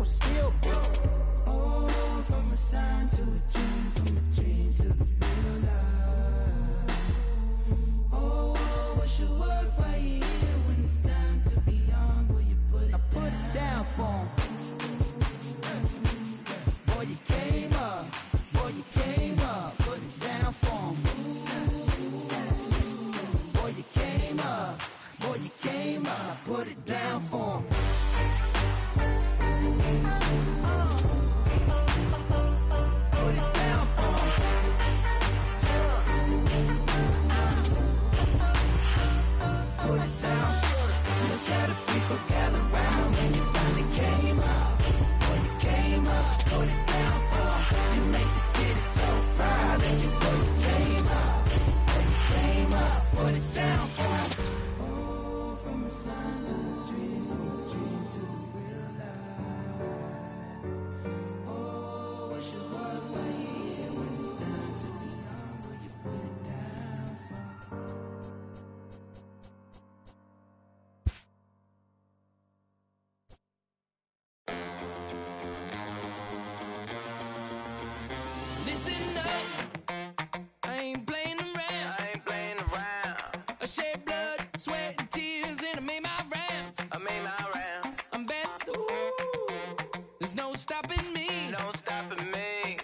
still broke. Oh, from a sign to a dream, from a dream to the real life. Oh, what's your word right here when it's time to be young? Will you put it down for him? Boy, you came up. Boy, you came up. Put it down for him. Boy, you came up. Boy, you came up. Put it down for him. Put it down for him. Put it down. Look at the people gather round when you finally came up. Boy, you came up. Put it down for him. You make the city so proud of you. Boy, you came up. Boy, you came up. Put it down for him. Oh, from a sign to a dream, from a dream to the real life. Oh, what's your word for here when it's time to be young? Will you put it down for him? Listen up, I ain't playing around. I ain't playing around. I shed blood, sweat, and tears, and I made my rounds. I made my rounds. I'm back, ooh. There's no stopping me. No stopping me.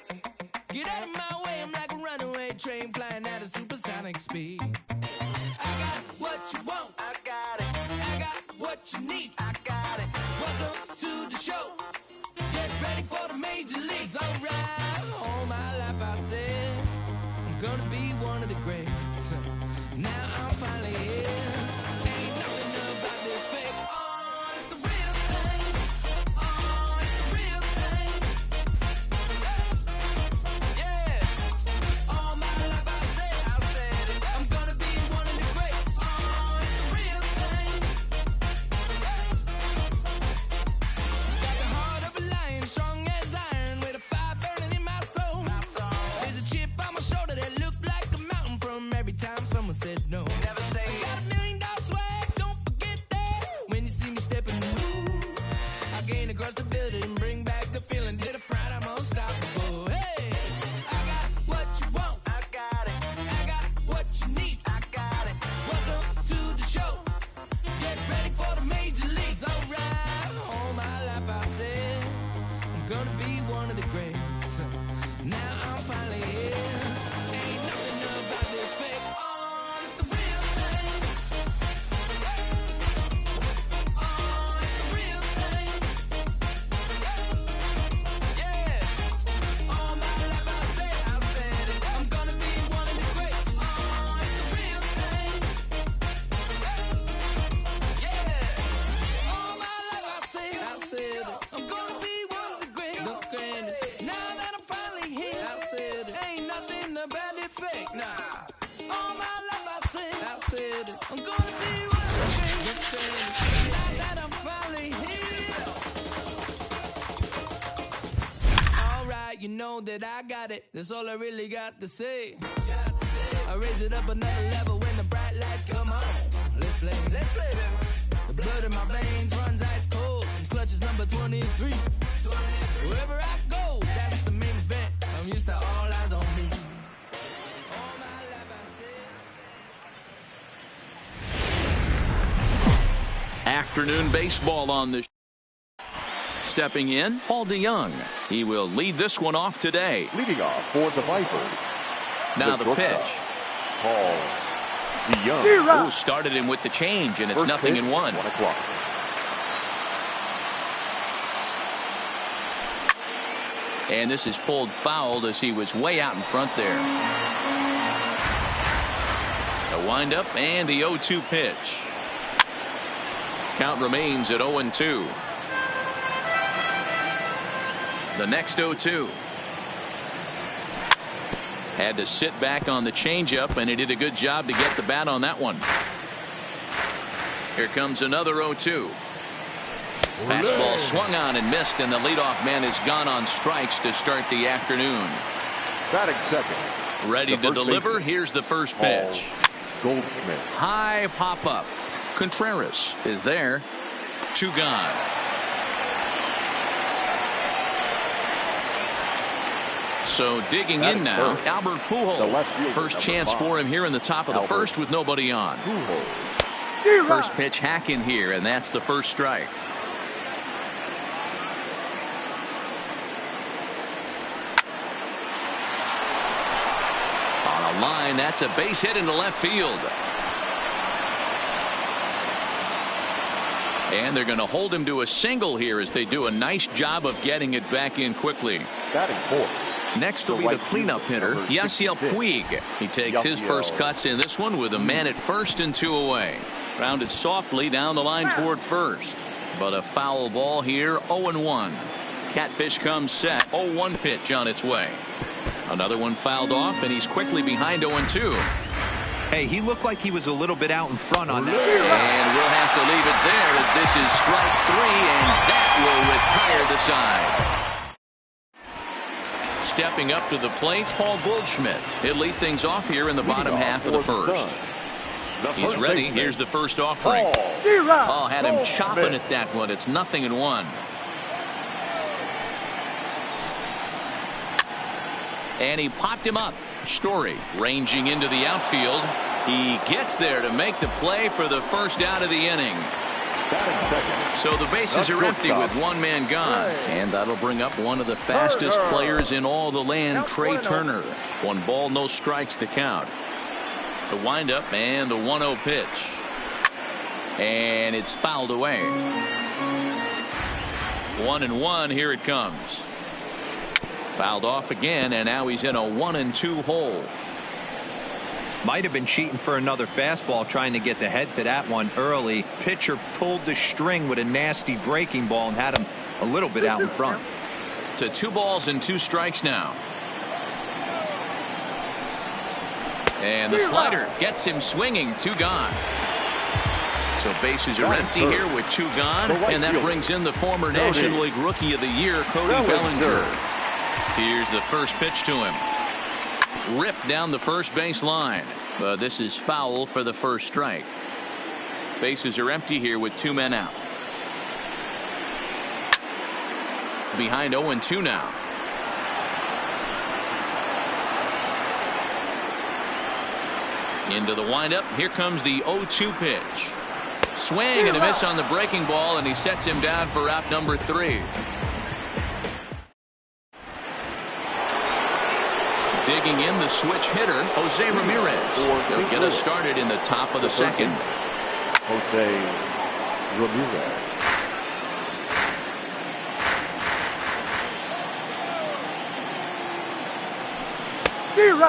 Get out of my way, I'm like a runaway train flying at a supersonic speed. I got what you want. I got it. I got what you need. I got it. Welcome to the show. Get ready for the major leagues, alright. All my life I said I'm gonna be one of the greats. Now I'm finally here. Ain't nothing about this fake. Oh, it's the real thing. Oh, it's the real thing. Yeah. All my life I said it. I'm gonna be one of the greats. Oh, it's the real thing. Got the heart of a lion, strong as iron, with a fire burning in my soul. There's a chip on my shoulder that looked like a mountain from every time someone said no. Never say I got $1 million swag, don't forget that. When you see me stepping in, I gain across the building and bring back the feeling. Did a fright, I'm unstoppable. Hey, I got what you want. I got it. I got what you need. I got it. Welcome to the show. Get ready for the major leagues, alright. All my life I said I'm gonna be one of the greats. Now I'm finally here. Ain't nothing about this fake. Oh, it's the real thing. Oh, it's the real thing. Yeah. All my life I said it. I'm gonna be one of the greats. Oh, it's the real thing. Yeah. All my life I said it. I'm gonna be one of the greats. The greatest. Now that I'm finally here, I said it. Ain't nothing about it fake. Nah. All my life I said it. I'm gonna be one of the greats. Now that I'm finally here. Alright, you know that I got it. That's all I really got to say. I raise it up another level when the bright lights come on. Let's play. Let's play, baby. The blood in my veins runs ice cold. And clutch is number 23. Wherever I go, that's the main event. I'm used to all eyes on me. All my life I said. Afternoon baseball on the stepping in, Paul DeYoung. He will lead this one off today. Leading off for the Vipers. Now the pitch. Paul DeYoung. Ooh, started him with the change, and it's First nothing pitch, in one. 1 o'clock. And this is pulled fouled as he was way out in front there. The windup and the 0-2 pitch. Count remains at 0-2. The next 0-2. Had to sit back on the changeup, and he did a good job to get the bat on that one. Here comes another 0-2. Fastball swung on and missed, and the leadoff man has gone on strikes to start the afternoon. Batting second. Ready to deliver. Here's the first pitch. Goldschmidt. High pop up. Contreras is there. 2 gone. So digging in now, Albert Pujols. First chance for him here in the top of the first with nobody on. First pitch hack in here, and that's the first strike. On a line, that's a base hit into left field. And they're going to hold him to a single here as they do a nice job of getting it back in quickly. Batting fourth. Next will be the cleanup hitter, Yasiel Puig. He takes his first cuts in this one with a man at first and 2 away. Grounded softly down the line toward first. But a foul ball here, 0-1. Catfish comes set, 0-1 pitch on its way. Another one fouled off, and he's quickly behind 0-2. Hey, he looked like he was a little bit out in front on that. And we'll have to leave it there as this is strike 3, and that will retire the side. Stepping up to the plate, Paul Goldschmidt. He'll lead things off here in the bottom half of the first. He's ready. Here's the first offering. Oh, had him chopping at that one. It's 0-1. And he popped him up. Story ranging into the outfield. He gets there to make the play for the first out of the inning. So the bases are empty with one man gone. And that'll bring up one of the fastest players in all the land, Trey Turner. 1 ball, no strikes to count. The windup and the 1-0 pitch. And it's fouled away. 1-1. Here it comes. Fouled off again, and now he's in a 1-2 hole. Might have been cheating for another fastball, trying to get the head to that one early. Pitcher pulled the string with a nasty breaking ball and had him a little bit out in front. To 2 balls and 2 strikes now. And the slider gets him swinging. 2 gone. So bases are empty here with 2 gone, and that brings in the former National League Rookie of the Year, Cody Bellinger. Here's the first pitch to him. Ripped down the first base line. But this is foul for the first strike. Bases are empty here with 2 men out. Behind 0-2 now. Into the windup. Here comes the 0-2 pitch. Swing and a miss on the breaking ball, and he sets him down for out number 3. Digging in, the switch hitter, Jose Ramirez. They'll get us started in the top of the second. Jose Ramirez.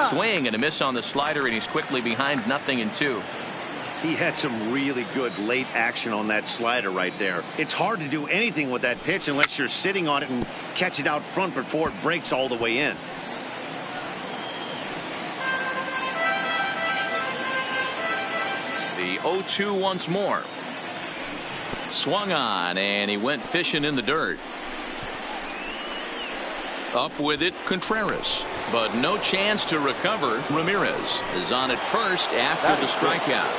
Swing and a miss on the slider, and he's quickly behind 0-2. He had some really good late action on that slider right there. It's hard to do anything with that pitch unless you're sitting on it and catch it out front before it breaks all the way in. The 0-2 once more. Swung on, and he went fishing in the dirt. Up with it, Contreras. But no chance to recover. Ramirez is on at first after the strikeout.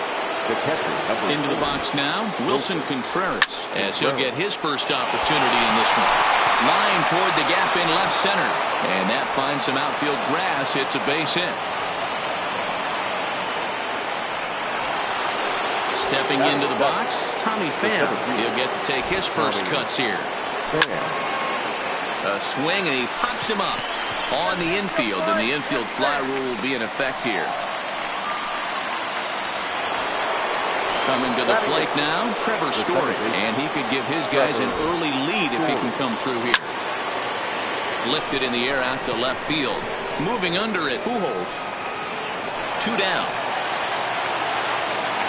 Into the box now, Wilson Contreras, as he'll get his first opportunity in this one. Line toward the gap in left center. And that finds some outfield grass. It's a base hit. Stepping into the box, Tommy Pham. He'll get to take his first cuts here. A swing, and he pops him up on the infield, and the infield fly rule will be in effect here. Coming to the plate now, Trevor Story, and he could give his guys an early lead if he can come through here. Lifted in the air out to left field. Moving under it, Pujols. 2 down.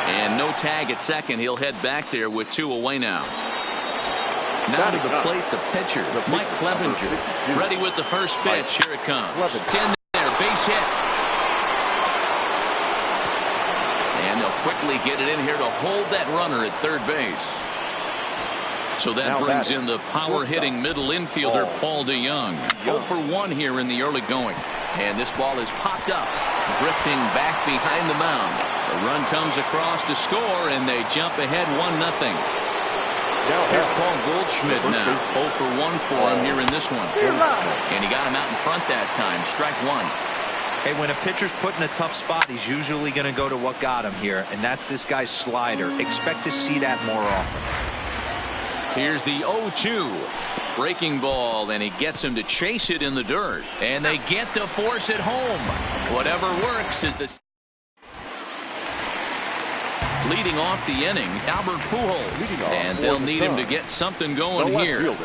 And no tag at second. He'll head back there with 2 away now. Now to the plate, the pitcher, Mike Clevenger. Ready with the first pitch. Here it comes. 10 there, base hit. And they'll quickly get it in here to hold that runner at third base. So that brings in the power-hitting middle infielder, Paul DeYoung. 0 for 1 here in the early going. And this ball is popped up, drifting back behind the mound. The run comes across to score, and they jump ahead 1-0. Here's Paul Goldschmidt now. 0 for 1 for him here in this one. And he got him out in front that time. Strike one. Hey, when a pitcher's put in a tough spot, he's usually going to go to what got him here, and that's this guy's slider. Expect to see that more often. Here's the 0-2. Breaking ball, and he gets him to chase it in the dirt. And they get to force it home. Whatever works is the... Leading off the inning, Albert Pujols. And they'll need him to get something going here.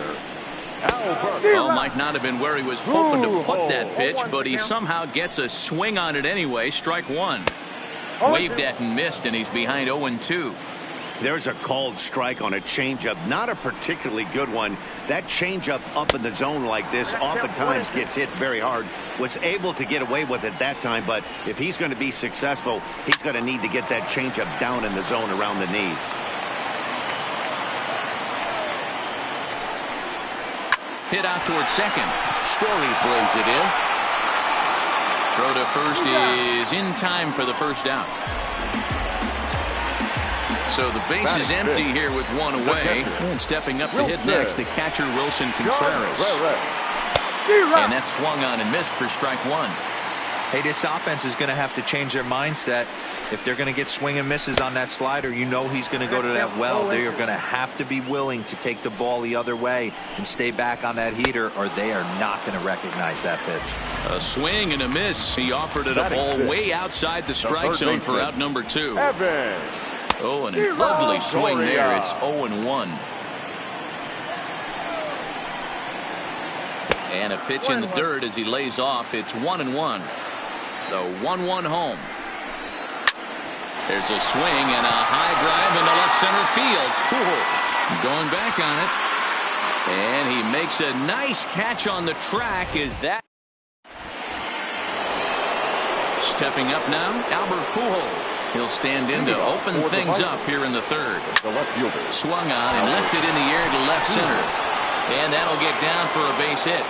Oh, might not have been where he was hoping to put that pitch, but he somehow gets a swing on it anyway. Strike one. Waved at and missed, and he's behind 0-2. There's a called strike on a changeup, not a particularly good one. That changeup up in the zone like this oftentimes gets hit very hard. Was able to get away with it that time, but if he's going to be successful, he's going to need to get that changeup down in the zone around the knees. Hit out towards second. Story throws it in. Throw to first is in time for the first out. So the base is empty here with one away. And stepping up to hit next, the catcher Wilson Contreras. And that swung on and missed for strike one. Hey, this offense is going to have to change their mindset. If they're going to get swing and misses on that slider, you know he's going to go to that well. They are going to have to be willing to take the ball the other way and stay back on that heater, or they are not going to recognize that pitch. A swing and a miss. He offered it a ball way outside the strike zone for out number 2. Oh, and a lovely swing there. It's 0-1. And a pitch in the dirt as he lays off. It's 1-1. The 1-1 home. There's a swing and a high drive into left center field. Going back on it. And he makes a nice catch on the track. Is that... Stepping up now, Albert Pujols. He'll stand in to open things up here in the third. Swung on and lifted in the air to left center. And that'll get down for a base hit.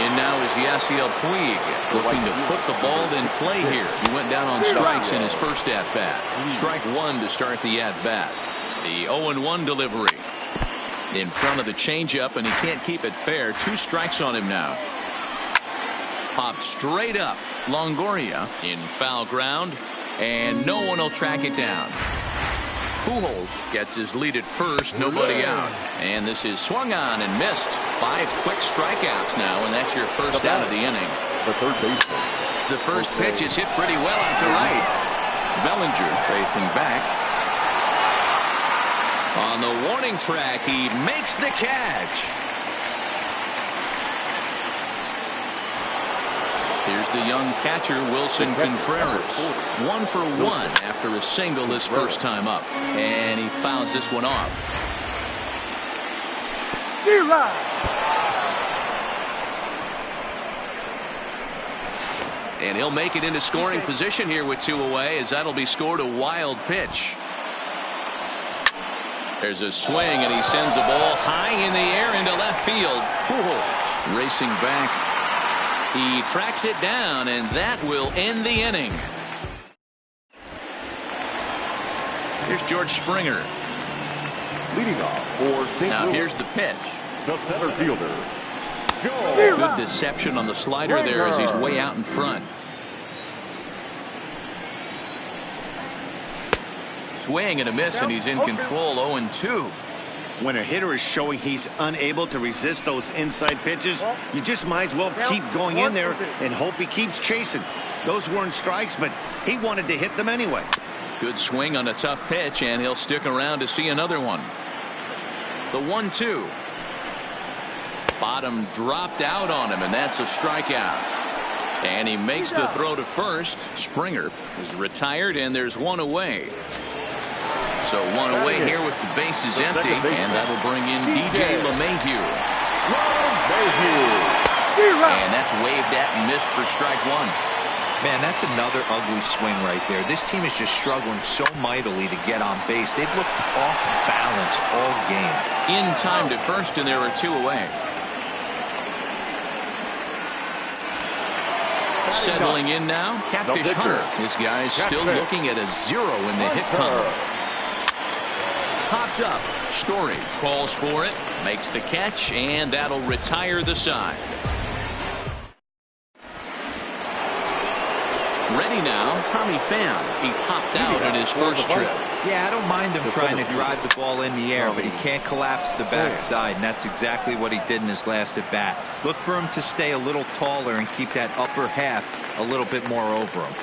And now is Yasiel Puig looking to put the ball in play here. He went down on strikes in his first at-bat. Strike one to start the at-bat. The 0-1 delivery. In front of the changeup, and he can't keep it fair. 2 strikes on him now. Popped straight up. Longoria in foul ground, and no one will track it down. Pujols gets his lead at first, nobody out. And this is swung on and missed. 5 quick strikeouts now, and that's your first out of the inning. The third baseman. The first pitch is hit pretty well out to right. Bellinger facing back. On the warning track, he makes the catch. Here's the young catcher, Wilson Contreras. 1 for 1 after a single his first time up. And he fouls this one off. And he'll make it into scoring position here with 2 away, as that'll be scored a wild pitch. There's a swing, and he sends a ball high in the air into left field. Pujols racing back. He tracks it down, and that will end the inning. Here's George Springer. Leading off for St. Now Louis, here's the pitch. the center fielder, Good deception on the slider there as he's way out in front. Swing and a miss, and he's in control. 0-2. When a hitter is showing he's unable to resist those inside pitches, you just might as well keep going in there and hope he keeps chasing. Those weren't strikes, but he wanted to hit them anyway. Good swing on a tough pitch, and he'll stick around to see another one. The 1-2. Bottom dropped out on him, and that's a strikeout. And he makes the throw to first. Springer is retired, and there's 1 away. So 1 away here with the bases empty, and that'll bring in DJ LeMahieu. And that's waved at and missed for strike 1. Man, that's another ugly swing right there. This team is just struggling so mightily to get on base. They've looked off balance all game. In time to first, and there are 2 away. Settling in now, Catfish Hunter. This guy's still looking at a 0 in the hit column. Popped up. Story calls for it, makes the catch, and that'll retire the side. Ready now, Tommy Pham. He popped out in his first trip. Yeah, I don't mind him trying to drive the ball in the air, but he can't collapse the backside, and that's exactly what he did in his last at bat. Look for him to stay a little taller and keep that upper half a little bit more over him.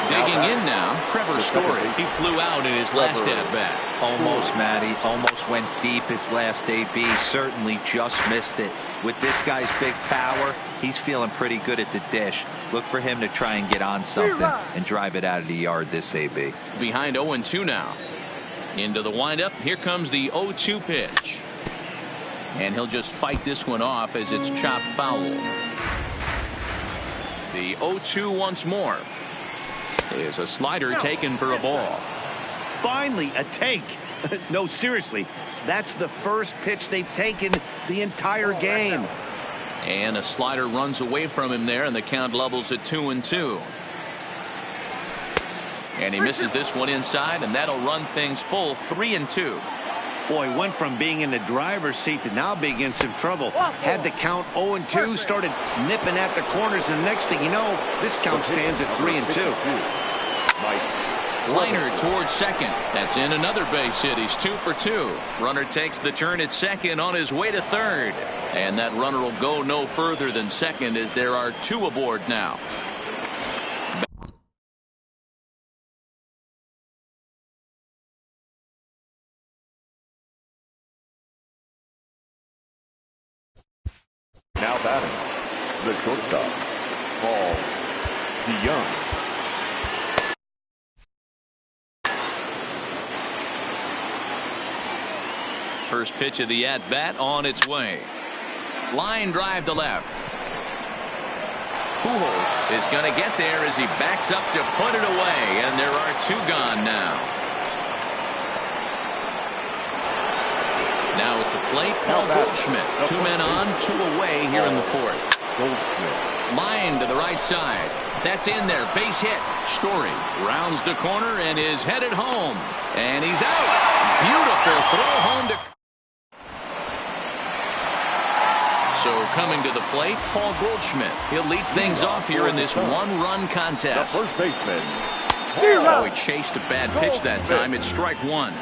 Digging in now, Trevor Story. He flew out in his last at-bat. Almost, Matty. Almost went deep his last AB. Certainly just missed it. With this guy's big power, he's feeling pretty good at the dish. Look for him to try and get on something and drive it out of the yard this AB. Behind 0-2 now. Into the windup. Here comes the 0-2 pitch. And he'll just fight this one off as it's chopped foul. The 0-2 once more. Is a slider taken for a ball. Finally a take. No, seriously, that's the first pitch they've taken the entire game. And a slider runs away from him there, and the count levels at 2-2. And he misses this one inside, and that'll run things full 3-2. Boy, went from being in the driver's seat to now being in some trouble. Had the count 0-2, started nipping at the corners, and next thing you know, this count stands at 3-2. Liner towards second. That's in another base hit. He's 2 for 2. Runner takes the turn at second on his way to third. And that runner will go no further than second as there are 2 aboard now. Now batting, the shortstop, Paul DeYoung. First pitch of the at-bat on its way. Line drive to left. Pujols is going to get there as he backs up to put it away, and there are 2 gone now. Now at the plate, Paul Goldschmidt. 2 men on, 2 away here in the 4th. Line to the right side. That's in there. Base hit. Story rounds the corner and is headed home. And he's out. Beautiful throw home to... So coming to the plate, Paul Goldschmidt. He'll lead things off here in this 1-run contest. The first baseman. Oh, he chased a bad pitch that time. It's strike 1.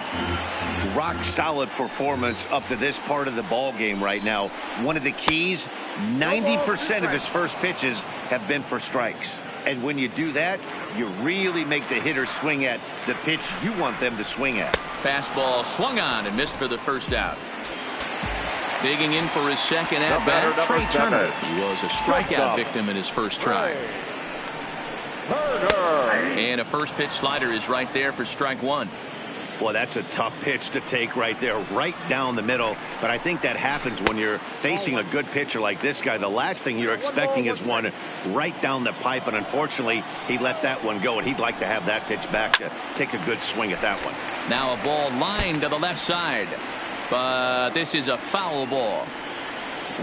Rock solid performance up to this part of the ball game right now. One of the keys, 90% of his first pitches have been for strikes. And when you do that, you really make the hitter swing at the pitch you want them to swing at. Fastball swung on and missed for the first out. Digging in for his second at-bat, Trey Turner. He was a strikeout victim in his first try. And a first pitch slider is right there for strike 1. Well, that's a tough pitch to take right there, right down the middle. But I think that happens when you're facing a good pitcher like this guy. The last thing you're expecting is one right down the pipe. And unfortunately, he let that one go. And he'd like to have that pitch back to take a good swing at that one. Now a ball lined to the left side. But this is a foul ball.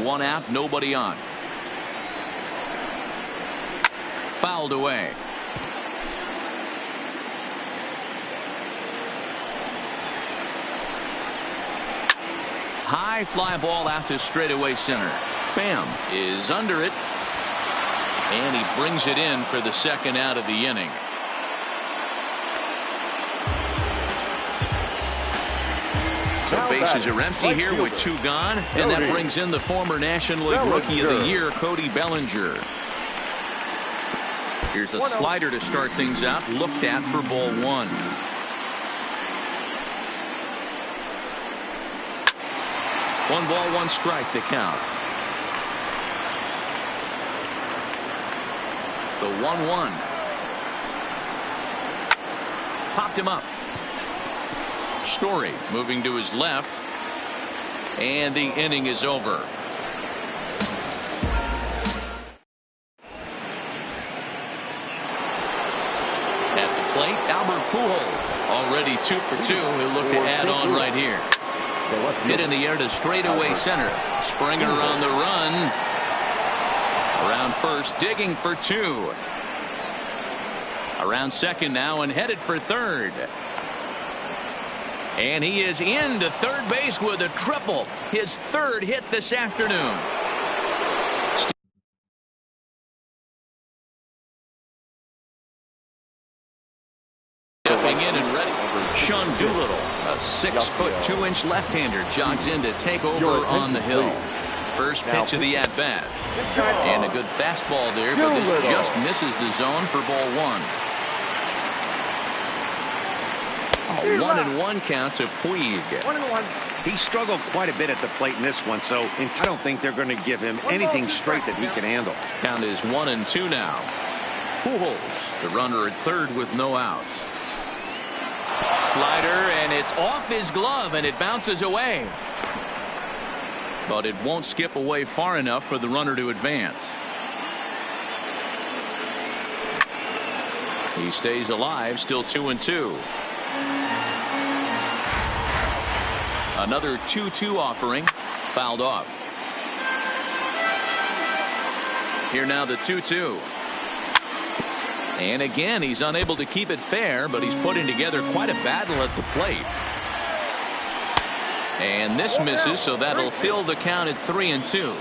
1 out, nobody on. Fouled away. High fly ball out to straightaway center. Pham is under it. And he brings it in for the second out of the inning. So bases are empty here with 2 gone. And that brings in the former National League Rookie of the Year, Cody Bellinger. Here's a slider to start things out. Looked at for ball 1. One ball, 1 strike to count. The 1-1. Popped him up. Story moving to his left. And the inning is over. At the plate, Albert Pujols. Already 2 for 2. He'll look to add on right here. Hit in the air to straightaway center. Springer on the run. Around first, digging for 2. Around second now and headed for third. And he is into third base with a triple. His third hit this afternoon. Stepping in and ready. Sean Doolittle, a 6-foot 2-inch left-hander, jogs in to take over on the hill. First pitch of the at-bat. And a good fastball there, but this just misses the zone for ball 1. A 1-1 count to Puig. 1-1. He struggled quite a bit at the plate in this one, so I don't think they're going to give him anything straight that he can handle. Count is 1-2 now. Pujols, the runner at third with no outs. Slider, and it's off his glove, and it bounces away. But it won't skip away far enough for the runner to advance. He stays alive, still 2-2. Another 2-2 offering, fouled off. Here now the 2-2. And again, he's unable to keep it fair, but he's putting together quite a battle at the plate. And this misses, so that'll fill the count at 3-2.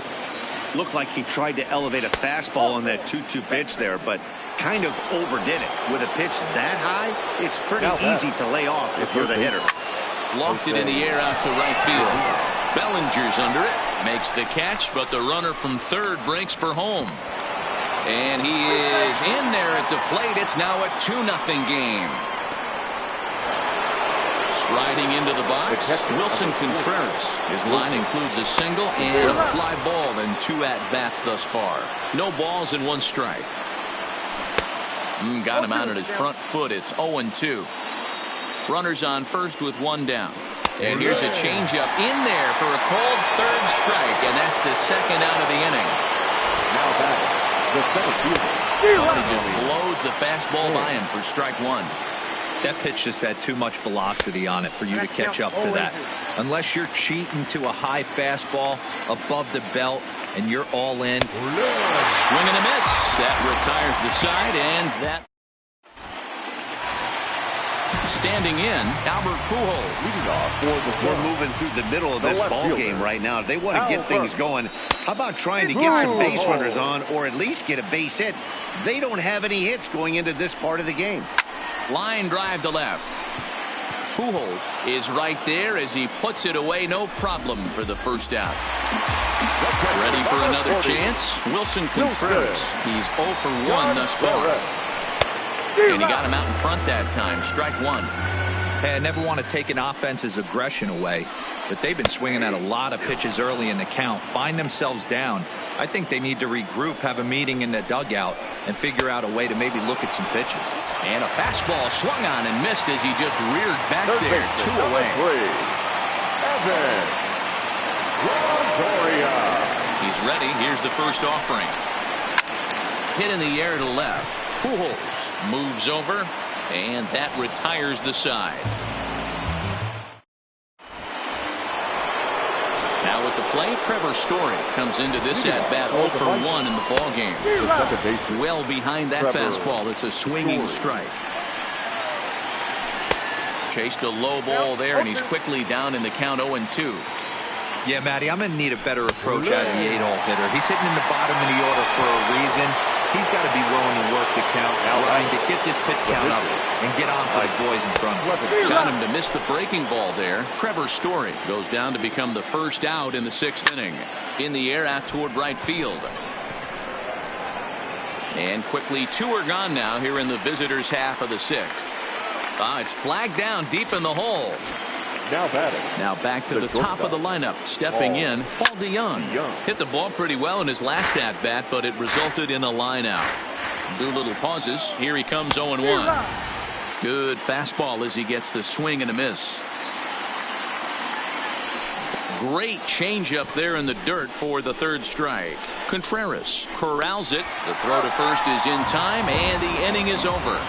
Looked like he tried to elevate a fastball on that 2-2 pitch there, but kind of overdid it. With a pitch that high, it's pretty easy to lay off if you're the hitter. Lofted in the air out to right field. Bellinger's under it, makes the catch, but the runner from third breaks for home. And he is in there at the plate. It's now a 2-0 game. Striding into the box, Wilson Contreras. His line includes a single and a fly ball and 2 at-bats thus far. No balls and 1 strike. Got him out at his front foot. It's 0-2. Runners on first with 1 down. And here's a changeup in there for a called third strike, and that's the second out of the inning. Now back. The center fielder. He just blows the fastball by him for strike 1. That pitch just had too much velocity on it for you to catch up to that. Unless you're cheating to a high fastball above the belt and you're all in. Swing and a miss. That retires the side, and that. Standing in, Albert Pujols. We're moving through the middle of this ball game right now. If they want to get things going, how about trying to get some base runners on, or at least get a base hit? They don't have any hits going into this part of the game. Line drive to left. Pujols is right there as he puts it away, no problem for the first out. Ready for another chance? Wilson Contreras. He's 0 for 1 thus far. And he got him out in front that time. Strike 1. Hey, I never want to take an offense's aggression away, but they've been swinging at a lot of pitches early in the count. Find themselves down. I think they need to regroup, have a meeting in the dugout, and figure out a way to maybe look at some pitches. And a fastball swung on and missed as he just reared back there. 2 away. He's ready. Here's the first offering. Hit in the air to left. Pujols moves over, and that retires the side. Now at the plate, Trevor Story comes into this at-bat 0 for 1 in the ball game. Well behind that fastball. It's a swinging strike. Chased a low ball there, and he's quickly down in the count 0-2. Yeah, Matty, I'm going to need a better approach out of the 8-hole hitter. He's hitting in the bottom of the order for a reason. He's got to be willing to work the count, trying to get this pitch count up and get on to the boys in front of him. Got him to miss the breaking ball there. Trevor Story goes down to become the first out in the 6th inning. In the air out toward right field. And quickly 2 are gone now here in the visitors' half of the 6th. It's flagged down deep in the hole. Now batting. Now back to the top of the lineup. Stepping in, Paul DeYoung. Hit the ball pretty well in his last at-bat, but it resulted in a line out. Doolittle pauses. Here he comes 0-1. Good fastball as he gets the swing and a miss. Great changeup there in the dirt for the 3rd strike. Contreras corrals it. The throw to first is in time, and the inning is over.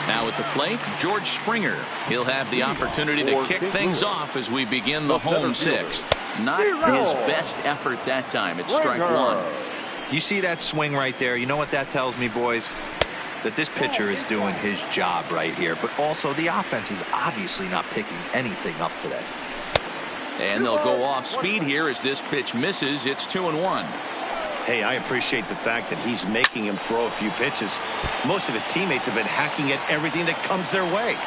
Now at the plate, George Springer. He'll have the opportunity to kick things off as we begin the home 6th. Not his best effort that time. It's strike one. You see that swing right there? You know what that tells me, boys? That this pitcher is doing his job right here. But also, the offense is obviously not picking anything up today. And they'll go off speed here as this pitch misses. It's 2-1. Hey, I appreciate the fact that he's making him throw a few pitches. Most of his teammates have been hacking at everything that comes their way.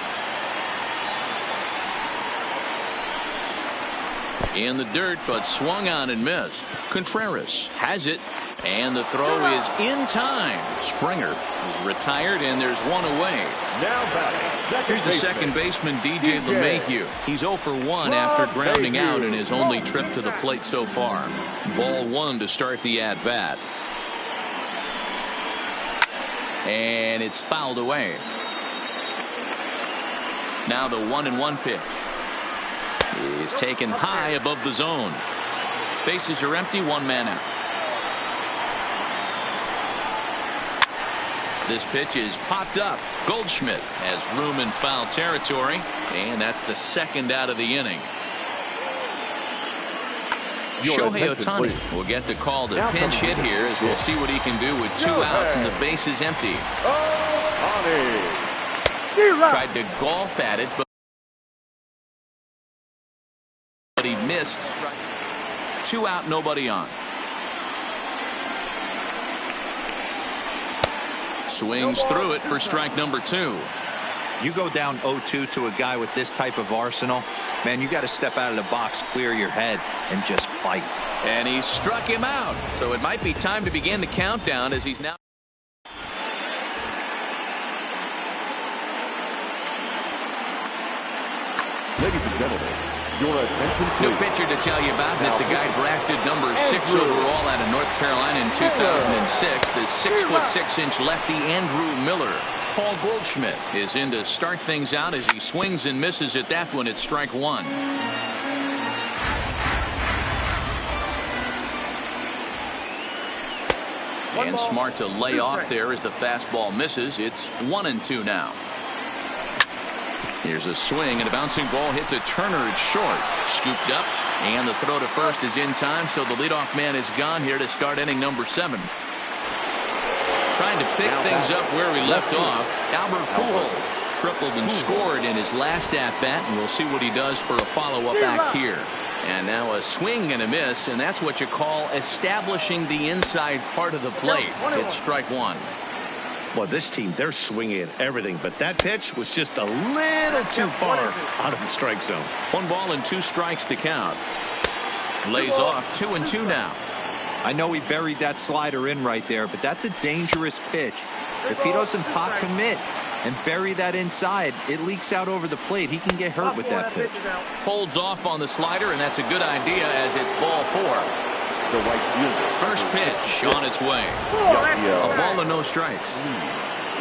In the dirt, but swung on and missed. Contreras has it, and the throw is in time. Springer is retired, and there's one away. Now batting, Here's the second baseman, DJ LeMahieu. He's 0 for 1 after grounding out in his only trip to the plate so far. Ball 1 to start the at-bat. And it's fouled away. Now the 1-1 pitch. Is taken high above the zone. Bases are empty, 1 man out. This pitch is popped up. Goldschmidt has room in foul territory, and that's the second out of the inning. Shohei Ohtani will get the call to pinch hit here, as we'll see what he can do with 2 out and the base is empty. Tried to golf at it, but he missed. 2 out, nobody on. Swings through it for strike number 2. You go down 0-2 to a guy with this type of arsenal, man, you got to step out of the box, clear your head, and just fight. And he struck him out. So it might be time to begin the countdown, as he's now. Ladies and gentlemen, your attention New please. pitcher to tell you about, and it's a guy drafted number 6 overall out of North Carolina in 2006. The 6'6" lefty Andrew Miller. Paul Goldschmidt is in to start things out as he swings and misses at that one. It's strike 1. And smart to lay off there as the fastball misses. It's 1-2 now. Here's a swing, and a bouncing ball hit to Turner. It's short. Scooped up, and the throw to first is in time, so the leadoff man is gone here to start inning number 7. Trying to pick things up where we left off. Albert Pujols tripled and scored in his last at-bat, and we'll see what he does for a follow-up act here. And now a swing and a miss, and that's what you call establishing the inside part of the plate. It's strike 1. Well, this team, they're swinging at everything, but that pitch was just a little too far out of the strike zone. 1 ball and 2 strikes to count. Lays off 2-2 now. I know he buried that slider in right there, but that's a dangerous pitch. If he doesn't pop commit and bury that inside, it leaks out over the plate. He can get hurt with that pitch. Holds off on the slider, and that's a good idea as it's ball 4. The right fielder. First pitch on its way. A ball and no strikes.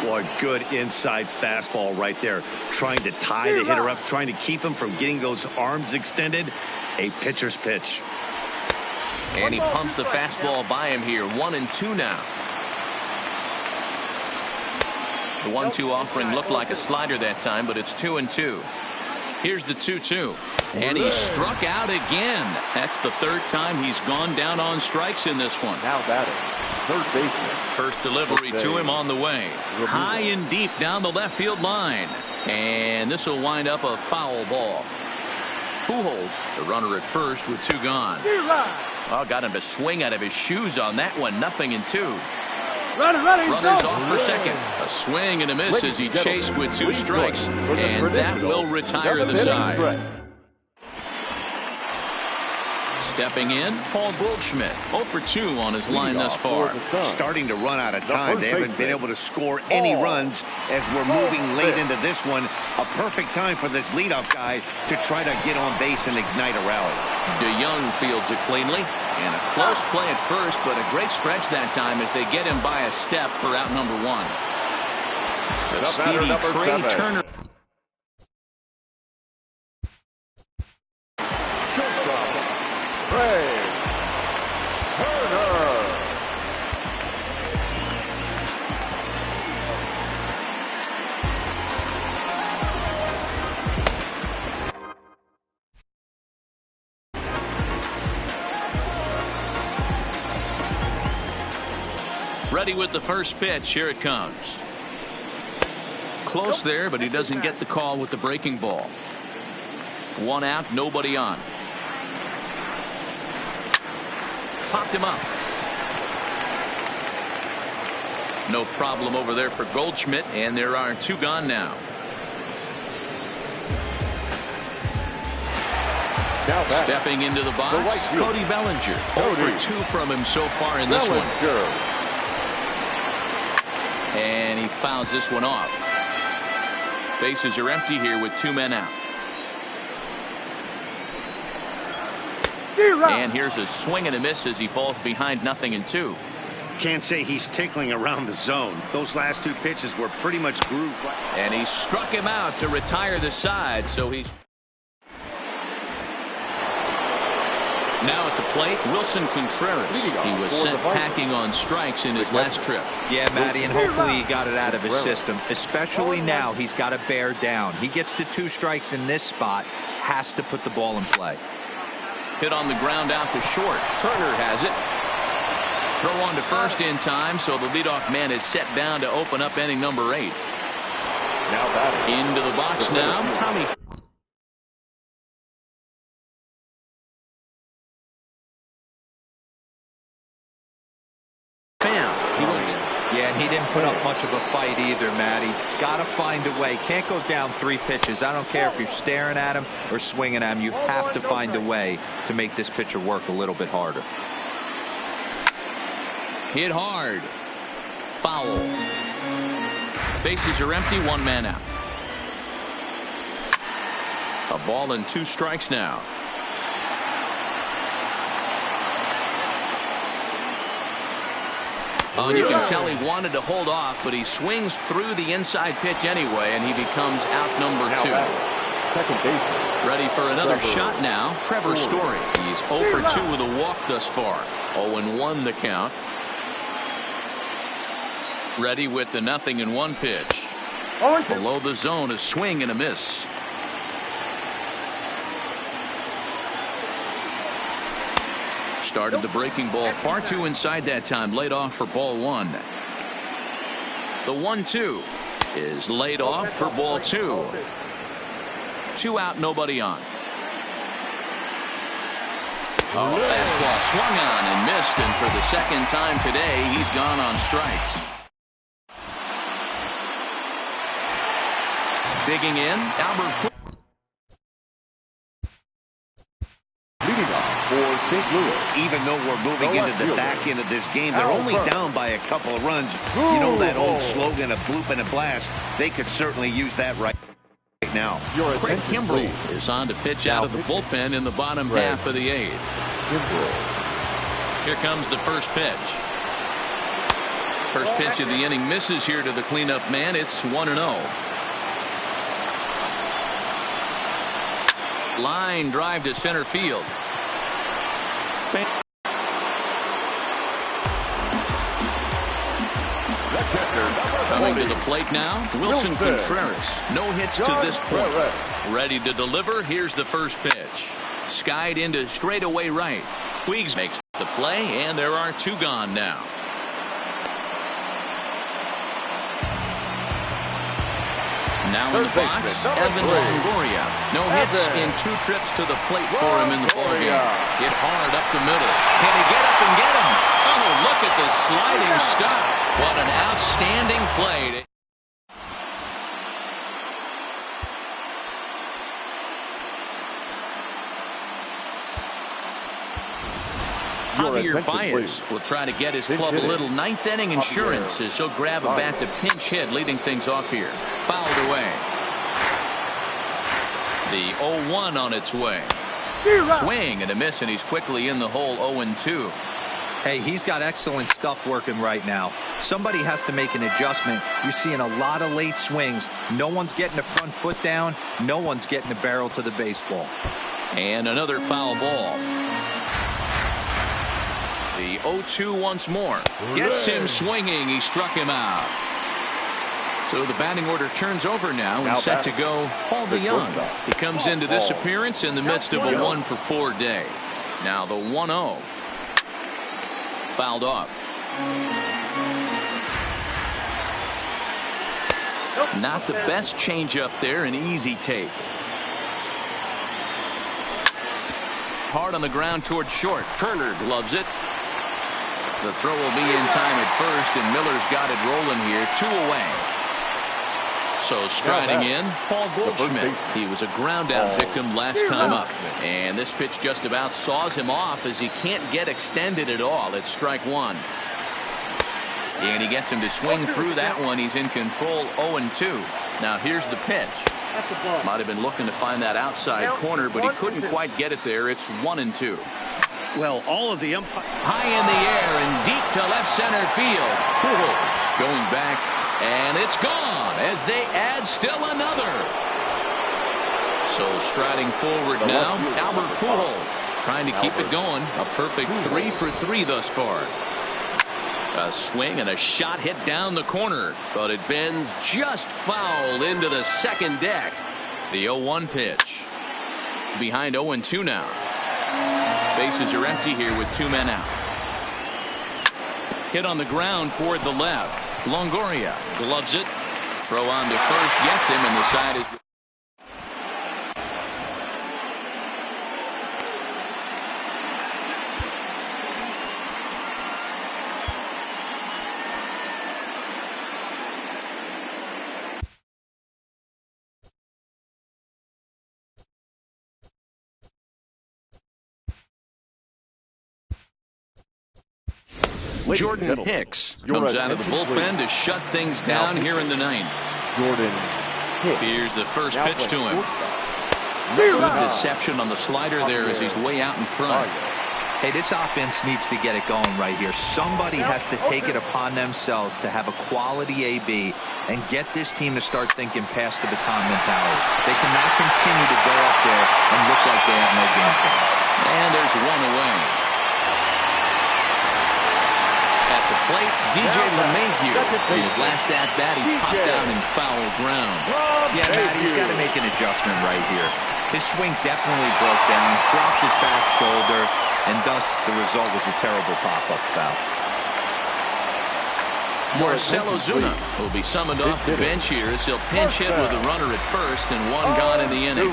Boy, good inside fastball right there. Trying to tie the hitter up, trying to keep him from getting those arms extended. A pitcher's pitch. And he pumps the fastball by him here. 1-2 now. The 1-2 offering looked like a slider that time, but it's 2-2. Here's the 2-2. And he struck out again. That's the 3rd time he's gone down on strikes in this one. Now batting, third baseman. First delivery to him on the way. High and deep down the left field line. And this will wind up a foul ball. Pujols, the runner at first with 2 gone. Oh, got him to swing out of his shoes on that one. 0-2. Runners off for second. A swing and a miss as he chased with 2 strikes. And that will retire the side. Stepping in, Paul Goldschmidt, 0 for 2 on his line thus far. Starting to run out of time. They haven't been able to score any runs as we're moving late into this one. A perfect time for this leadoff guy to try to get on base and ignite a rally. DeYoung fields it cleanly. And a close play at first, but a great stretch that time as they get him by a step for out number 1. The speedy Trey Turner. Ready with the first pitch. Here it comes. Close there, but he doesn't get the call with the breaking ball. 1 out, nobody on. Popped him up. No problem over there for Goldschmidt, and there are 2 gone now. Stepping into the box, Cody Bellinger. 0 for 2 from him so far in this one. And he fouls this one off. Bases are empty here with 2 men out. And here's a swing and a miss as he falls behind 0-2. Can't say he's tickling around the zone. Those last 2 pitches were pretty much grooved. And he struck him out to retire the side, so he's now at the plate. Wilson Contreras. He was sent packing on strikes in his last trip. Yeah, Matty, and hopefully he got it out of his system. Especially now, he's got to bear down. He gets the 2 strikes in this spot, has to put the ball in play. Hit on the ground out to short. Turner has it. Throw on to first in time, so the leadoff man is set down to open up inning number 8. Into the box now, Tommy. Yeah, and he didn't put up much of a fight either, Matty. Got to find a way. Can't go down 3 pitches. I don't care if you're staring at him or swinging at him. You have to find a way to make this pitcher work a little bit harder. Hit hard. Foul. Bases are empty. 1 man out. A ball and 2 strikes now. Oh, and you can tell he wanted to hold off, but he swings through the inside pitch anyway, and he becomes out number 2. Second baseman. Ready for another shot now. Trevor Story. He's 0 for 2 with a walk thus far. 0-1 the count. Ready with the 0-1 pitch. Below the zone, a swing and a miss. Started the breaking ball far too inside that time. Laid off for ball 1. The 1-2 is laid off for ball 2. 2 out, nobody on. Fastball swung on and missed, and for the second time today, he's gone on strikes. Digging in, Albert. Leading off for St. Louis. Even though we're moving into the back end of this game, they're only down by a couple of runs. You know that old slogan, a bloop and a blast. They could certainly use that right now. Craig Kimbrell is on to pitch out of the bullpen in the bottom half of the 8th. Here comes the first pitch. First pitch of the inning misses here to the cleanup man. It's 1-0. Line drive to center field. Coming to the plate now, Wilson Contreras. No hits to this point. Ready to deliver. Here's the first pitch. Skied into straightaway right. Puigs makes the play, and there are 2 gone now. Now in the box, Evan Longoria. No hits in 2 trips to the plate for him in the ballgame. Hit hard up the middle. Can he get up and get him? Oh, look at the sliding stop. What an outstanding play. Javier Baez will try to get his club a little 9th inning insurance as he'll grab a bat to pinch hit, leading things off here. Fouled away. The 0-1 on its way. Swing and a miss, and he's quickly in the hole. 0-2. Hey, he's got excellent stuff working right now. Somebody has to make an adjustment. You're seeing a lot of late swings. No one's getting the front foot down. No one's getting the barrel to the baseball. And another foul ball. The 0-2 once more. Gets him swinging. He struck him out. So the batting order turns over now and set to go Paul DeYoung. He comes into this appearance in the midst of a 1-for-4 day. Now the 1-0. Fouled off. Not the best changeup there, an easy take. Hard on the ground towards short. Turner gloves it. The throw will be in time at first, and Miller's got it rolling here. 2 away. So striding in, Paul Goldschmidt. He was a ground out victim last time up. And this pitch just about saws him off as he can't get extended at all. It's strike 1. And he gets him to swing through that one. He's in control, 0-2. Now here's the pitch. Might have been looking to find that outside corner, but he couldn't quite get it there. It's 1-2. Well, all of the umpires. High in the air and deep to left center field. Pujols going back, and it's gone as they add still another. So striding forward now, Albert Pujols trying to keep it going. A perfect 3 for 3 thus far. A swing and a shot hit down the corner, but it bends just foul into the second deck. The 0-1 pitch. Behind 0-2 now. Bases are empty here with 2 men out. Hit on the ground toward the left. Longoria gloves it. Throw on to first, gets him, and the side is. Jordan Hicks comes out of the bullpen to shut things down here in the 9th. Jordan Hicks. Here's the first pitch to him. Good deception on the slider there as he's way out in front. Hey, this offense needs to get it going right here. Somebody has to take it upon themselves to have a quality AB and get this team to start thinking past the baton mentality. They cannot continue to go up there and look like they have no game plan. And there's 1 away. At the plate, DJ LeMahieu. His last at-bat, he popped down in foul ground. Yeah, Matt, he's got to make an adjustment right here. His swing definitely broke down, dropped his back shoulder, and thus the result was a terrible pop-up foul. Marcell Ozuna will be summoned off the bench here as he'll pinch hit with a runner at first and 1 gone in the inning.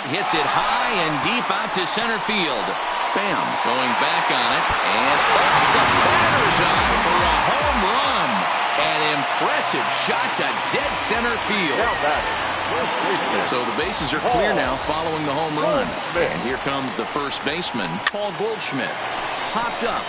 Hits it high and deep out to center field. Pham going back on it, and up the batter's eye for a home run. An impressive shot to dead center field. So the bases are clear now following the home run. And here comes the first baseman, Paul Goldschmidt. Popped up.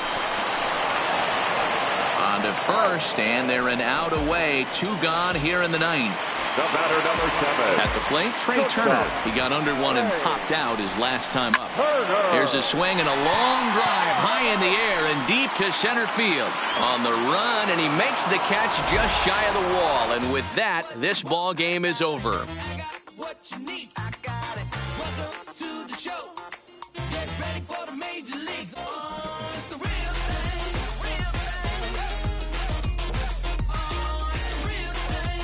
On to first, and they're an out away. 2 gone here in the 9th. The batter, number 7. At the plate, Trey Turner. He got under one and popped out his last time up. Here's a swing and a long drive high in the air and deep to center field. On the run, and he makes the catch just shy of the wall. And with that, this ball game is over. I got what you need. I got it. Welcome to the show. Get ready for the major leagues. Oh, it's the real thing. Real thing. Oh, it's the real thing.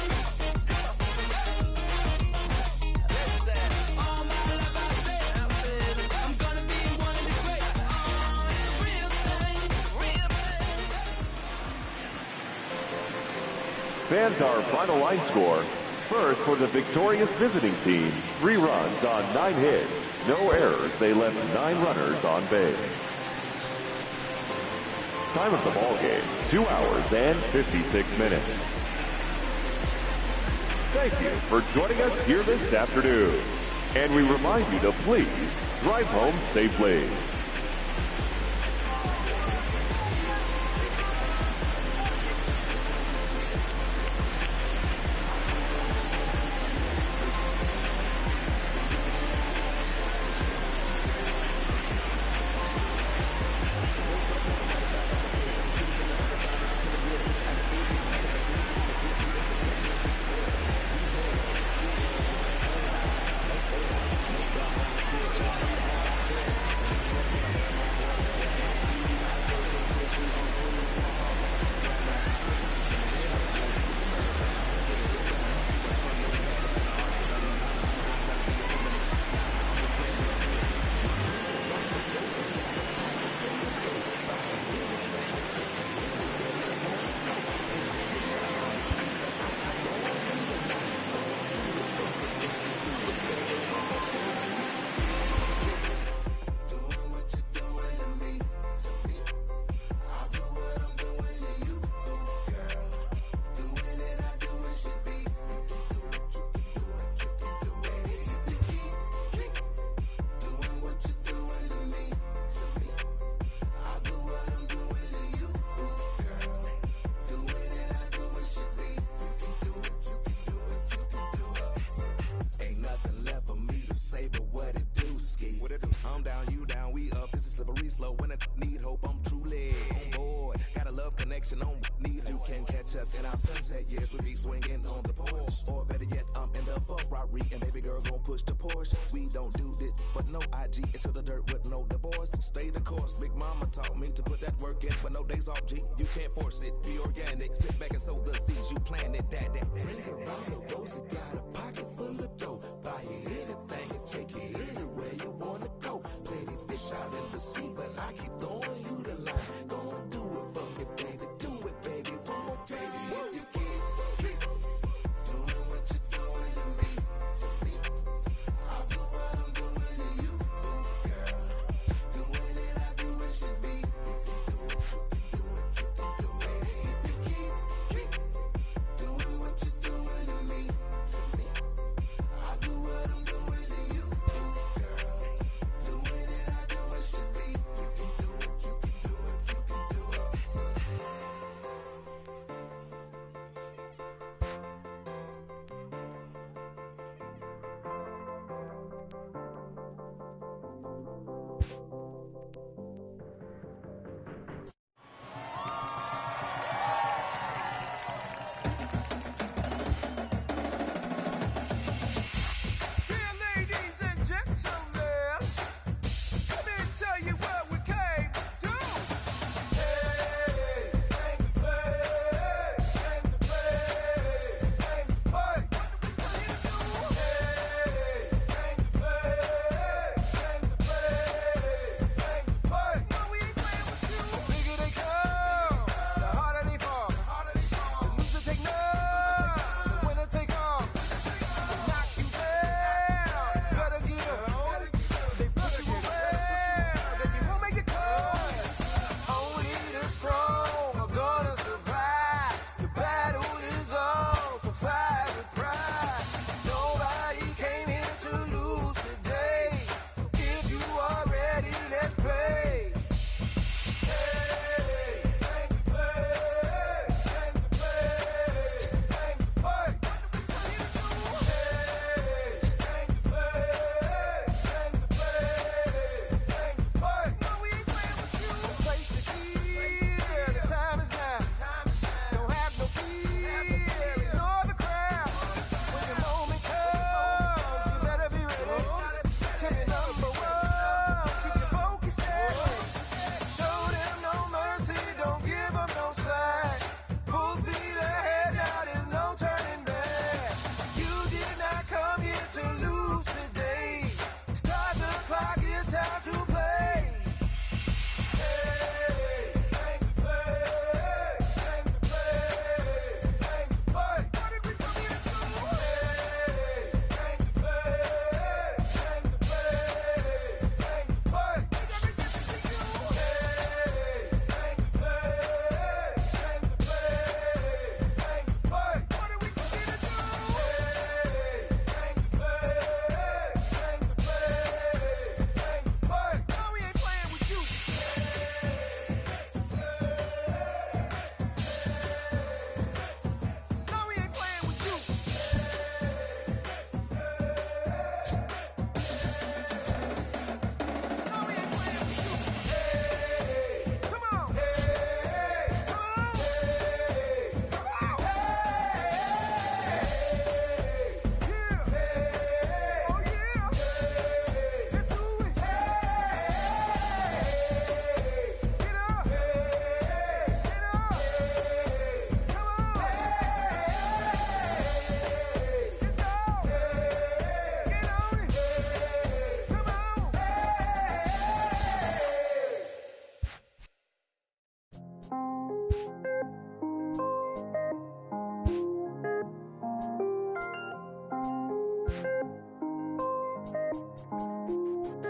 All my life I said I'm gonna be one of the greats. Oh, it's the real thing. Real thing. Fans, our final line score. First, for the victorious visiting team, 3 runs on 9 hits. No errors. They left 9 runners on base. Time of the ball game, 2 hours and 56 minutes. Thank you for joining us here this afternoon. And we remind you to please drive home safely. action on neither. You can catch us in our sunset years. We be swinging on the porch. Or better yet, I'm in the Ferrari and baby girl gon' push the Porsche. We don't do this, but no IG into the dirt with no divorce. Stay the course. Big mama taught me to put that work in, but no days off, G. You can't force it. Be organic. Sit back and sow the seeds. You planted that. Bring it around the rosy. Got a pocket full of dough. Buy you anything and take you anywhere you wanna go. Plenty fish out in the sea, but I keep throwing you the line. Gon' do it for me, baby. Do it, baby. One more time. If you keep doing what you're doing to me, I'll do what I'm doing to you, girl. Doing it, I do it should be. You can do it, you can do it, you can do it. If you keep doing what you're doing to me, I'll do what I'm doing to you, girl. Doing it, I do it should be. You can do it, you can do it, you can do it. Yeah, ladies and gentlemen, let me tell you what we came to do. Hey, came to play, came to play, came to play. What do we do? Hey, came to play, came to play, came to play. No, we ain't playing with you. The bigger they come, the harder they fall. The loser take none, the winner take all. Knock you down, better get up. They push you around, that you won't make the cut. Only the strong are gonna survive. The battle is on, so fight with pride. Nobody came here to lose today. So if you are ready, let's play. Hey, came to play, came to play, came to play. What do we do? Hey, came to play, came to play, came to play. No, we ain't playing with you. The place is here, the time is now. Don't have no fear, ignore the crowd. When the moment comes, you better be ready. To be number one, keep your focus steady. Show them no mercy, don't give them no slack. Full speed ahead, now there's no turning back. You did not come here to lose today. Start the clock, it's time to play. Hey, came to play, came to play, came to play. What did we come here to do? Hey, came to play, came to play, came to play. We got to give it to you. Hey, came to play, came to play, came to play. What did we come here to do? Hey, came to play, came to play, came to play. No, we ain't playing with you. No, we ain't playing with you. No, we ain't playing with you. Hey, come on. Hey, come on. Hey, come on. Hey, yeah. Oh yeah. Let's do it. Get up. Get up. Come on. Let's go. Get on it. Come on.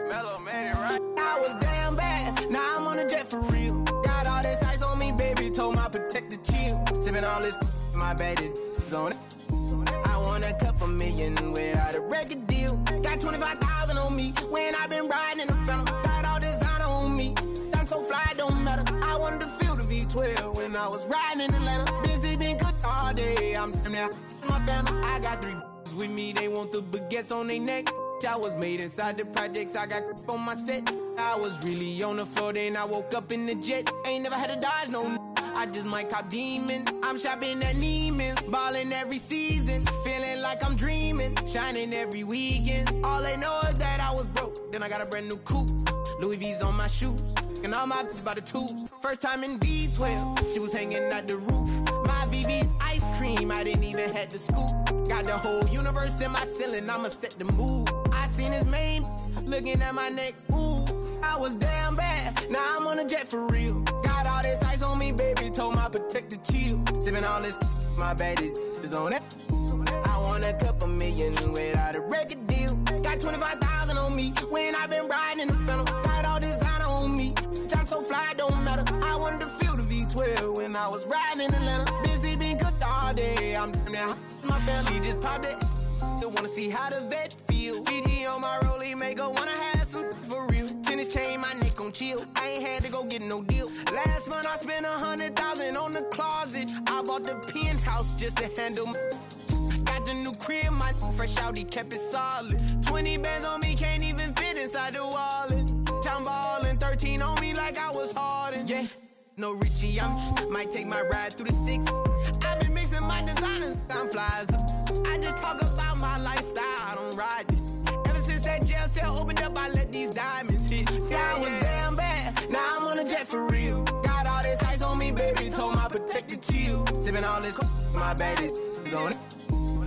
Mellow made it right. I was damn bad, now I'm on a jet for real. Got all this ice on me, baby, told my protector chill. Sipping all this, my bad is on it. I want a couple million without a record deal. Got 25,000 on me when I been riding in the phantom. Got all designer on me, I'm so fly, don't matter. I wanted to feel the V12 when I was riding in Atlanta. Busy been good all day, I'm now my family. I got 3 with me, they want the baguettes on their neck. I was made inside the projects, I got on my set. I was really on the floor, then I woke up in the jet. Ain't never had to dodge no. I just might cop demon. I'm shopping at Neiman's, ballin' every season. Feeling like I'm dreaming, shining every weekend. All they know is that I was broke, then I got a brand new coupe. Louis V's on my shoes, and all my bitches by the tubes. First time in V12, she was hanging at the roof. My VV's ice cream, I didn't even have to scoop. Got the whole universe in my ceiling, I'ma set the mood. I seen his main, looking at my neck, ooh. I was damn bad, now I'm on a jet for real. Got all this ice on me, baby, told my protector chill. Sipping all this, my bad is on that. I want a couple million without a record deal. Got 25,000 on me when I've been riding in the Phantom. Got all designer on me, I'm so fly, don't matter. I wanted to feel the V12 when I was riding in Atlanta. Busy been cooked all day, I'm down there, my family. She just popped it, still wanna see how the vet feel. Fiji on my rollie, make her wanna have some for real. Tennis chain, my neck on chill, I ain't had to go get no deal. Last month I spent 100,000 on the closet. I bought the penthouse just to handle my... Got the new crib, my fresh out, he kept it solid. 20 bands on me, can't even fit inside the wallet. I'm ballin', 13 on me like I was Harden. Yeah, no Richie, might take my ride through the 6. I've been mixing my designers, I'm flies. I just talk about my lifestyle, I don't ride it. Ever since that jail cell opened up, I let these diamonds hit. Yeah, I was damn bad, now I'm on a jet for real. Got all this ice on me, baby, told my protector chill. Sipping all this, my bad is on it.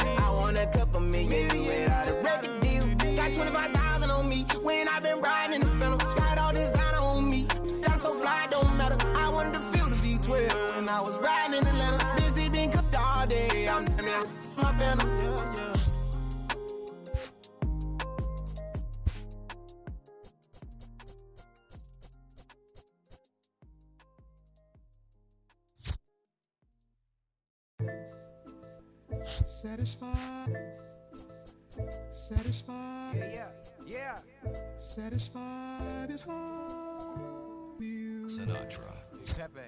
I want a couple million without a record deal. Got 25,000 on me when I've been riding in the Phantom. Got all designer on me, I'm so fly, don't matter. I wanted to feel the V12 when I was riding in Atlanta. Busy been cooked all day, I'm down there, my Phantom. Satisfied, satisfied, yeah. Satisfied is all you. Sinatra. Pepe.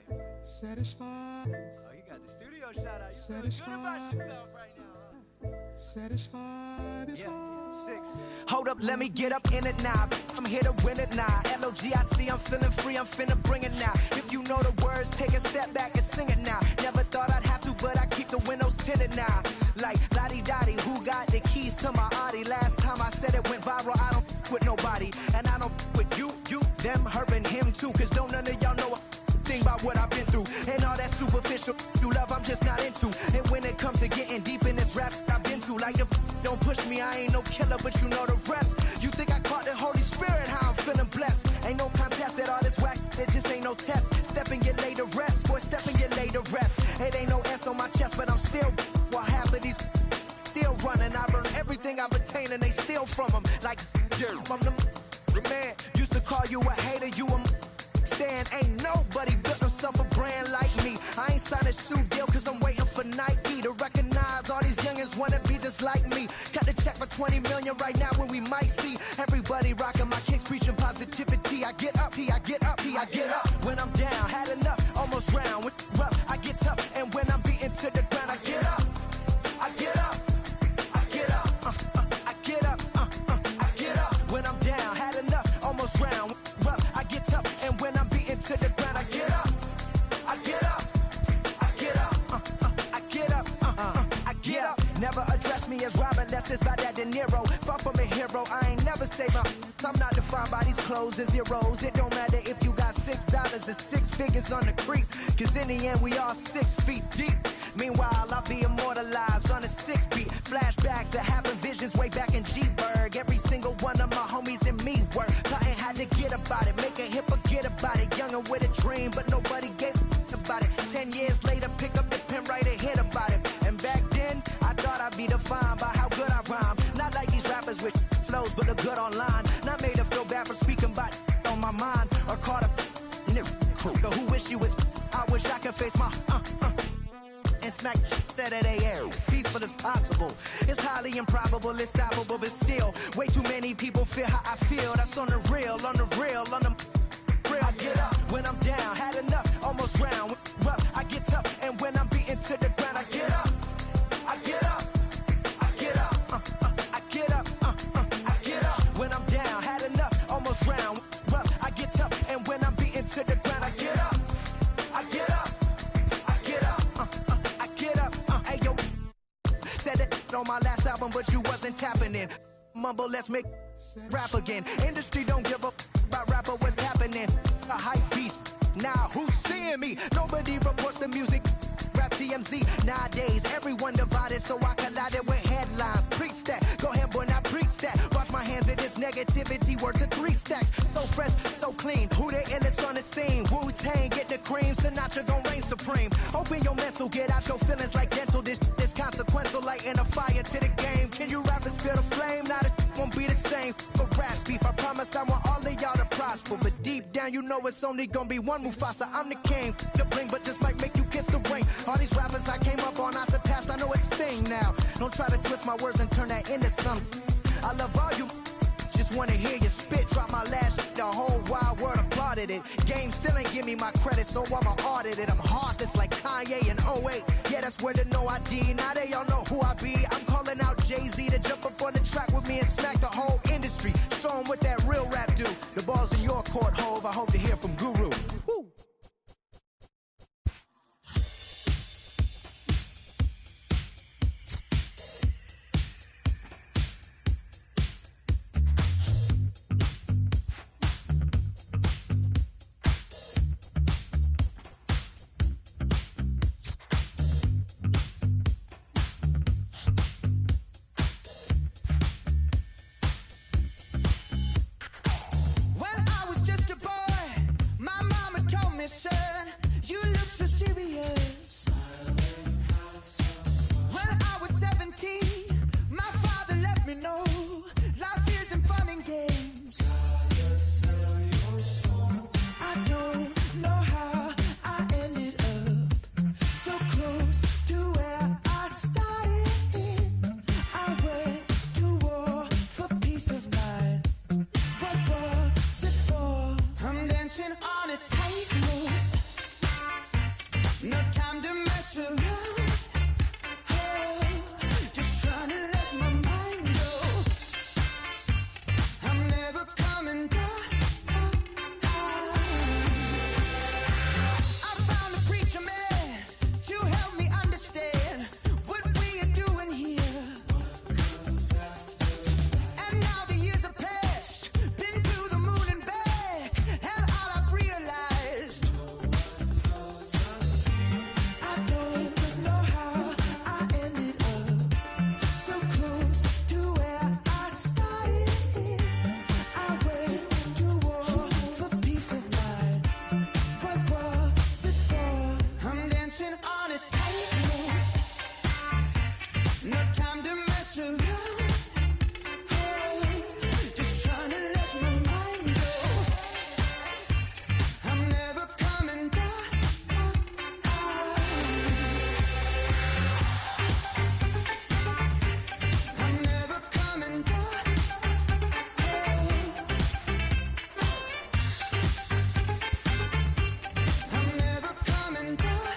Satisfied. Oh, you got the studio shout out. You feel Satisfied. good about yourself right now, huh? Satisfied is all. 6. Hold up, let me get up in it now. I'm here to win it now. L-O-G-I-C, I'm feeling free, I'm finna bring it now. If you know the words, take a step back and sing it now. Never thought I'd have to, but I keep the windows tinted now. Like, lottie-dottie, who got the keys to my Audi? Last time I said it went viral, I don't with nobody. And I don't with you, them, her, and him too. Cause don't none of y'all know a thing about what I've been through. And all that superficial you love, I'm just not into. And when it comes to getting deep in this rap I've been to, like the don't push me, I ain't no killer, but you know the rest. You think I caught the Holy Spirit, how I'm feeling blessed. Ain't no contest that all this whack, it just ain't no test. Step and get laid to rest, boy, step and get laid to rest. It ain't no S on my chest, but I'm still, while half of these still running. I learned everything I've attained and they steal from them. Like, I'm the man, used to call you a hater, you a stand. Ain't nobody built himself a brand like me. I ain't signed a shoe deal cause I'm waiting for Nike to recognize all these youngins wanna be just like me. Got the check for 20 million right now when we might see everybody rocking my kicks, preaching positivity. I get up, I get up, I get up. When I'm down, had enough, almost round. With rough, I get tough, and when I'm beaten to the ground, I get up, I get up, I get up, I get up, I get up. When I'm down, had enough, almost round. Rough, I get tough, and when I'm beaten to the ground, I get up, I get up, I get up, I get up, I get up. Never address me as Robin, unless it's by that De Niro. Far from a hero, I ain't never say my. I'm not defined by these clothes as zeros. It don't matter if you got $6, it's 6 figures on the creek. Cause in the end, we all 6 feet deep. Meanwhile, I'll be immortalized on a 6 beat. Flashbacks of having visions way back in G-Berg. Every single one of my homies and me were plotting how to get about it. Make a hit, forget about it. Young and with a dream, but nobody gave about it. 10 years later, pick up the pen, write a hit about it. And back then, I thought I'd be defined by how good I rhyme. Not like these rappers with flows, but look good online. Not made to feel bad for speaking about on my mind. Or caught a nigga who wish you was. I wish I could face my and smack that at air. Peaceful as possible. It's highly improbable, it's stoppable, but still, way too many people feel how I feel. That's on the real, on the real, on the real. I get up when I'm down, had enough, almost round. Rough, I get tough, and when I'm beaten to the ground, I get up, I get up, I get up, I get up, I get up. When I'm down, had enough, almost round. Rough, I get tough, and when I'm beaten to the ground, I get up, I get up, on my last album, but you wasn't tapping in. Mumble, let's make rap again. Industry don't give a about rapper, what's happening. A hype beast. Now who's seeing me? Nobody reports the music. Rap TMZ. Nowadays, everyone divided, so I collided with headlines. Preach that. Go ahead, boy, now preach that. Wash my hands of this negativity. Work to 3 stacks. So fresh, so clean. Who the illest on the scene? Wu-Tang, get the cream. Sinatra gon' reign supreme. Open your mental, get out your feelings like dental. This is consequential, lighting a fire to the game. Can you rappers feel the flame? Now this won't be the same. For rap beef, I promise I want all of y'all to prosper. But deep down, you know it's only gonna be one Mufasa. I'm the king. The bling, but just might make you kiss the ring. All these rappers I came up on, I surpassed, I know it's Sting now. Don't try to twist my words and turn that into something. I love all you, just wanna hear you spit. Drop my last shit, the whole wild world applauded it. Game still ain't give me my credit, so I'ma audit it. I'm heartless like Kanye in 08. Yeah, that's where the no ID, now they all know who I be. I'm calling out Jay-Z to jump up on the track with me and smack the whole industry. Show them what that real rap do. The ball's in your court, Hove, I hope to hear from Guru. Woo. Son, you look so serious. When I was 17, my father let me know life isn't fun and games. I don't know how I ended up so close to where I started. I went to war for peace of mind. What was it for? I'm dancing on a tightrope. No time to mess around. Oh, just trying to let my mind go. I'm never coming down. I found a preacher man to help me understand what we are doing here. And now the years have passed, been to the moon and back, and all I've realized, I don't know how I ended up so close to where I started. I went to war for peace of mind. What was it for? I'm dancing on a tightrope. No time to mess around. Oh, just trying to let my mind go. I'm never coming down. I'm never coming down. I'm never coming down.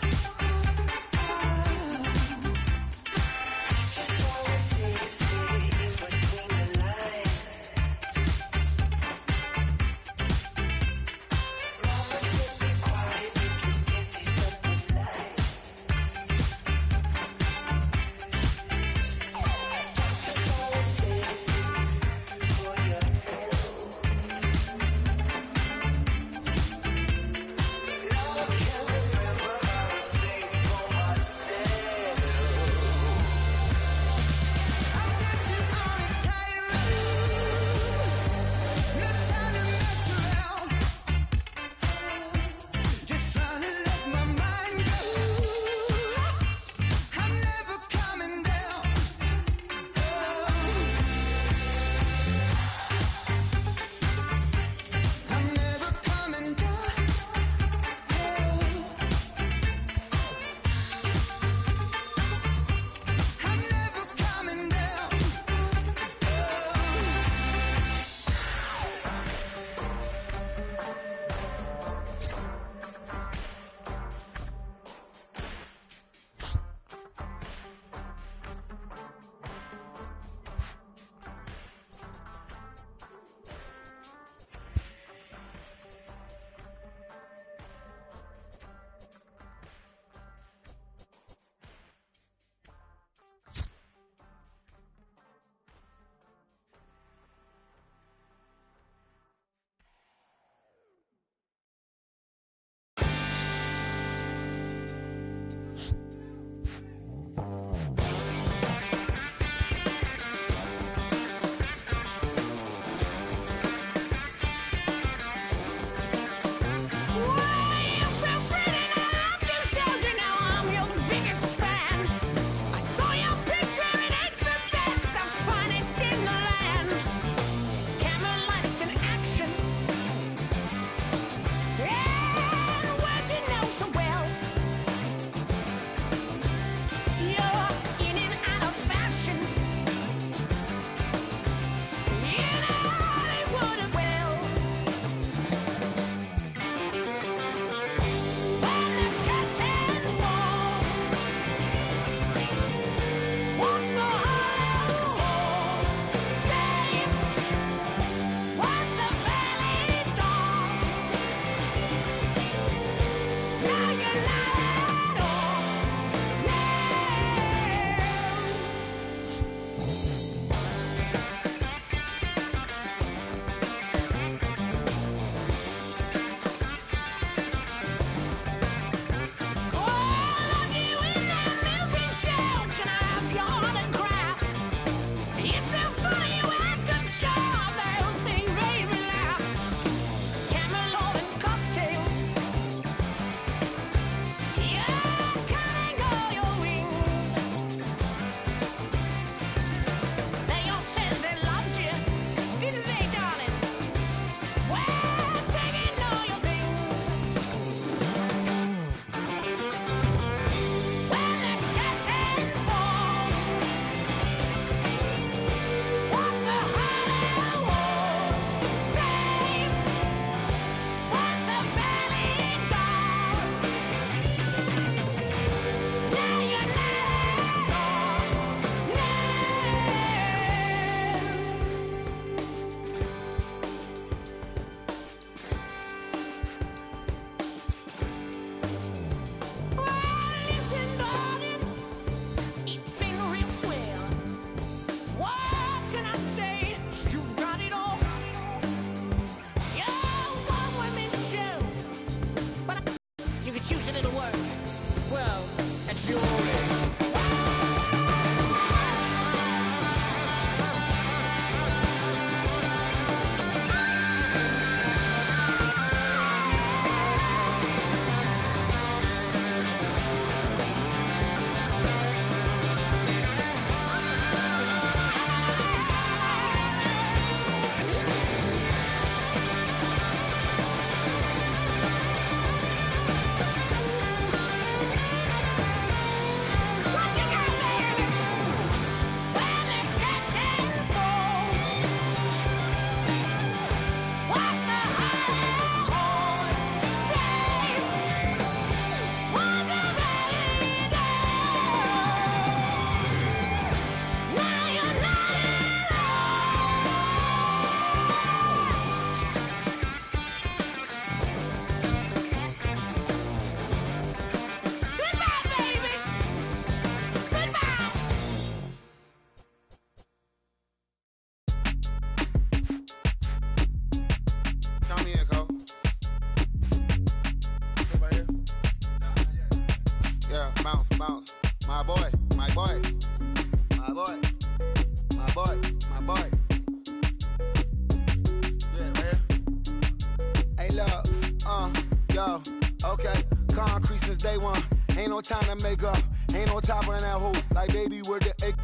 Yeah, bounce, bounce. My boy, my boy, my boy, my boy, my boy. Yeah, man. Hey, look, yo, okay. Concrete since day one. Ain't no time to make up. Ain't no top on that hoe. Like, baby, where the egg?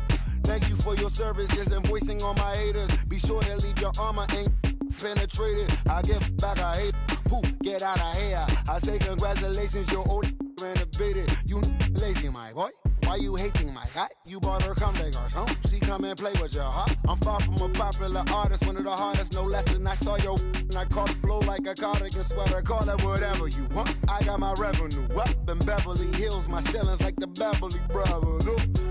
Thank you for your services and voicing on my haters. Be sure to leave your armor ain't penetrated. I give back, I hate. Poof, get out of here. I say congratulations, your old renovated. You lazy, my boy. Why you hating my guy? You bought her come back or something. She come and play with your heart. I'm far from a popular artist, one of the hardest, no less than I saw your and I caught it blow like a cardigan sweater. Call it whatever you want. I got my revenue up in Beverly Hills. My ceilings like the Beverly Brothers.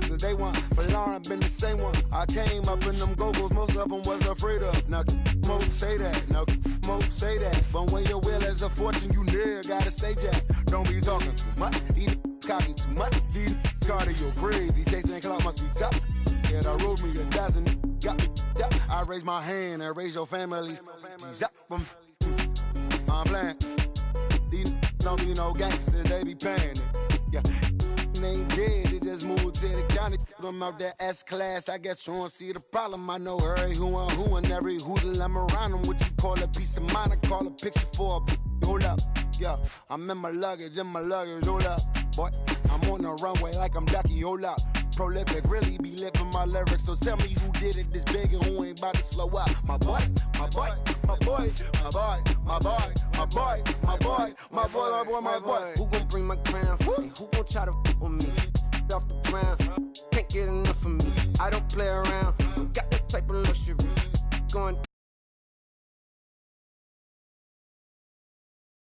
Since day one, for Lauren been the same one. I came up in them go-go's, most of them was afraid of. Now, Mo say that. Now, Mo say that. But when your will is a fortune, you never gotta say that. Don't be talking too much. These copy too much. These cardio crazy. Chasing clout must be tough. Yeah, I wrote me a dozen. Got me up. I raise my hand and raise your families. I'm playing. These don't be no gangsters. They be paying it. Yeah. They ain't dead. They just moved to the county. Them out there S-class. I guess you don't see the problem. I know every who and every hoodle I'm around them. What you call a piece of mind? I call a picture for a hold up. Yeah, I'm in my luggage, hold up. Boy, I'm on the runway like I'm Ducky, hold up. Prolific, really be living my lyrics. So tell me who did it this big and who ain't about to slow up. My boy, my boy, my boy, my boy, my boy, my boy, my boy, my boy, my boy, my boy. Who gon' bring my crown? Who gon' try to f with me? Off the ground, can't get enough of me. I don't play around, got that type of luxury. Going